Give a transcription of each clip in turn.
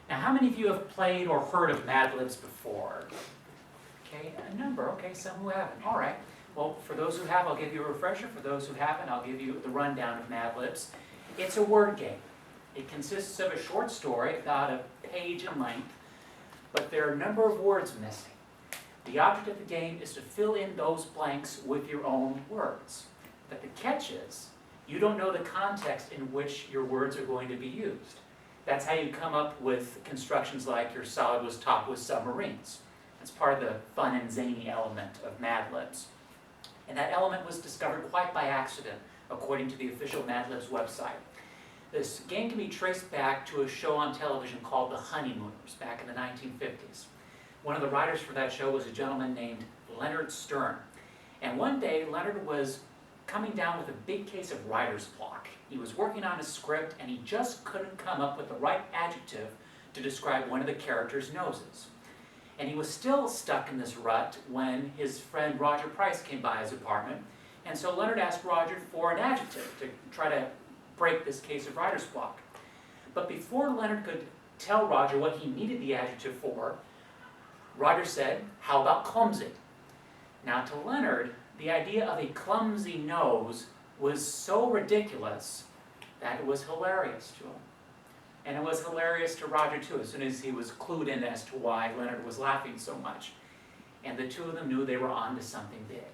Now, how many of you have played or heard of Mad Libs before? Okay, a number. Okay, some who haven't. All right. Well, for those who have, I'll give you a refresher. For those who haven't, I'll give you the rundown of Mad Libs. It's a word game. It consists of a short story, about a page in length, but there are a number of words missing. The object of the game is to fill in those blanks with your own words. But the catch is, you don't know the context in which your words are going to be used. That's how you come up with constructions like your salad was topped with submarines. That's part of the fun and zany element of Mad Libs. And that element was discovered quite by accident, according to the official Mad Libs website. This game can be traced back to a show on television called The Honeymooners, back in the 1950s. One of the writers for that show was a gentleman named Leonard Stern. And one day, Leonard was coming down with a big case of writer's block. He was working on a script, and he just couldn't come up with the right adjective to describe one of the characters' noses. And he was still stuck in this rut when his friend Roger Price came by his apartment. And so Leonard asked Roger for an adjective to try to break this case of writer's block. But before Leonard could tell Roger what he needed the adjective for, Roger said, "How about clumsy?" Now to Leonard, the idea of a clumsy nose was so ridiculous that it was hilarious to him. And it was hilarious to Roger too, as soon as he was clued in as to why Leonard was laughing so much. And the two of them knew they were onto something big.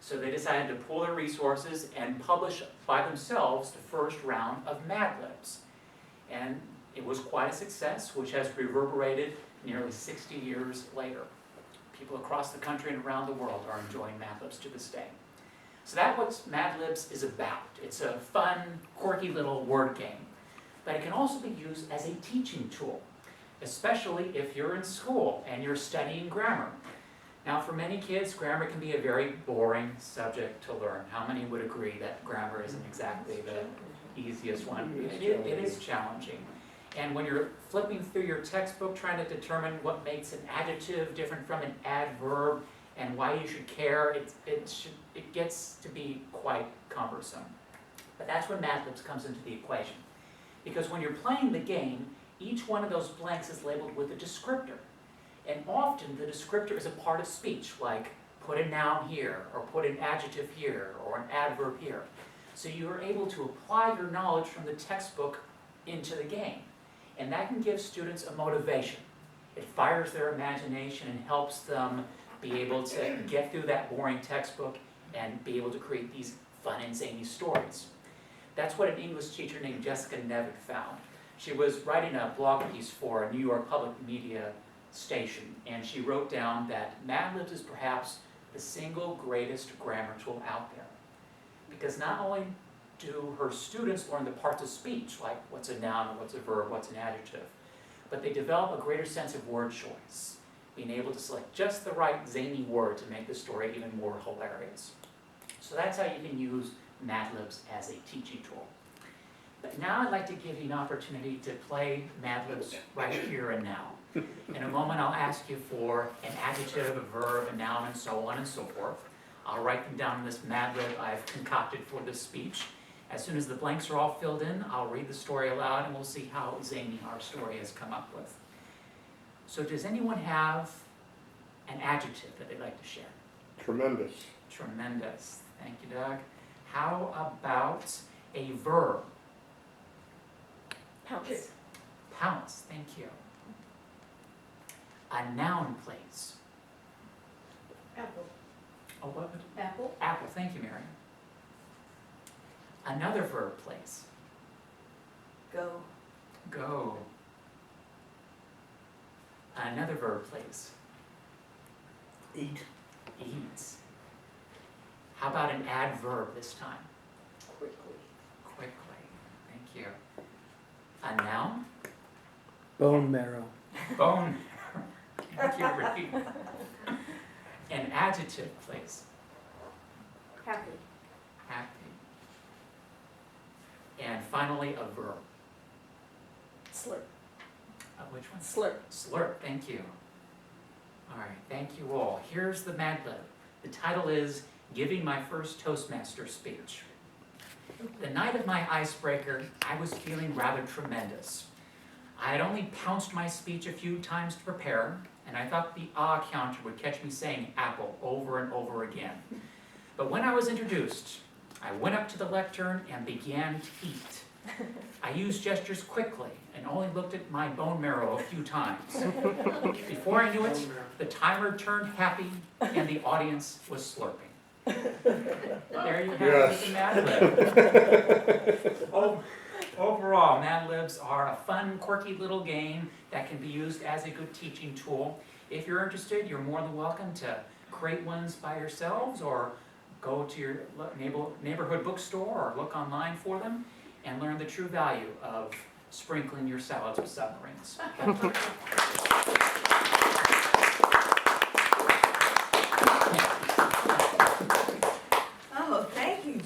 So they decided to pool their resources and publish by themselves the first round of Mad Libs. And it was quite a success, which has reverberated nearly 60 years later. People across the country and around the world are enjoying Mad Libs to this day. So that's what Mad Libs is about. It's a fun, quirky little word game. But it can also be used as a teaching tool, especially if you're in school and you're studying grammar. Now, for many kids, grammar can be a very boring subject to learn. How many would agree that grammar isn't exactly the easiest one? It is challenging. And when you're flipping through your textbook trying to determine what makes an adjective different from an adverb and why you should care, it gets to be quite cumbersome. But that's when Mad Libs comes into the equation. Because when you're playing the game, each one of those blanks is labeled with a descriptor. And often the descriptor is a part of speech, like put a noun here, or put an adjective here, or an adverb here. So you are able to apply your knowledge from the textbook into the game. And that can give students a motivation. It fires their imagination and helps them be able to get through that boring textbook and be able to create these fun and zany stories. That's what an English teacher named Jessica Nevitt found. She was writing a blog piece for a New York public media station, and she wrote down that Mad Libs is perhaps the single greatest grammar tool out there. Because not only do her students learn the parts of speech, like what's a noun, what's a verb, what's an adjective, but they develop a greater sense of word choice, being able to select just the right zany word to make the story even more hilarious. So that's how you can use Mad Libs as a teaching tool. But now I'd like to give you an opportunity to play Mad Libs right here and now. In a moment I'll ask you for an adjective, a verb, a noun, and so on and so forth. I'll write them down in this Mad Lib I've concocted for this speech. As soon as the blanks are all filled in, I'll read the story aloud and we'll see how zany our story has come up with. So does anyone have an adjective that they'd like to share? Tremendous. Tremendous. Thank you, Doug. How about a verb? Pounce. Pounce. Thank you. A noun, please. Apple. Oh, what? Apple. Apple. Thank you, Mary. Another verb, please. Go. Go. Another verb, please. Eat. Eat. How about an adverb this time? Quickly. Quickly. Thank you. A noun? Bone marrow. Bone. Thank you, Ricky. An adjective, please. Happy. Happy. And finally, a verb. Slurp. Which one? Slurp. Slurp, thank you. All right, thank you all. Here's the Mad Lib. The title is Giving My First Toastmaster Speech. The night of my icebreaker, I was feeling rather tremendous. I I had only pounced my speech a few times to prepare, and I thought the ah counter would catch me saying apple over and over again. But when I was introduced, I went up to the lectern and began to eat. I used gestures quickly and only looked at my bone marrow a few times. Before I knew it, the timer turned happy and the audience was slurping. There you have Yes. it, Mad Lib. Overall, Mad Libs are a fun, quirky little game that can be used as a good teaching tool. If you're interested, you're more than welcome to create ones by yourselves or go to your neighborhood bookstore or look online for them and learn the true value of sprinkling your salads with submarines.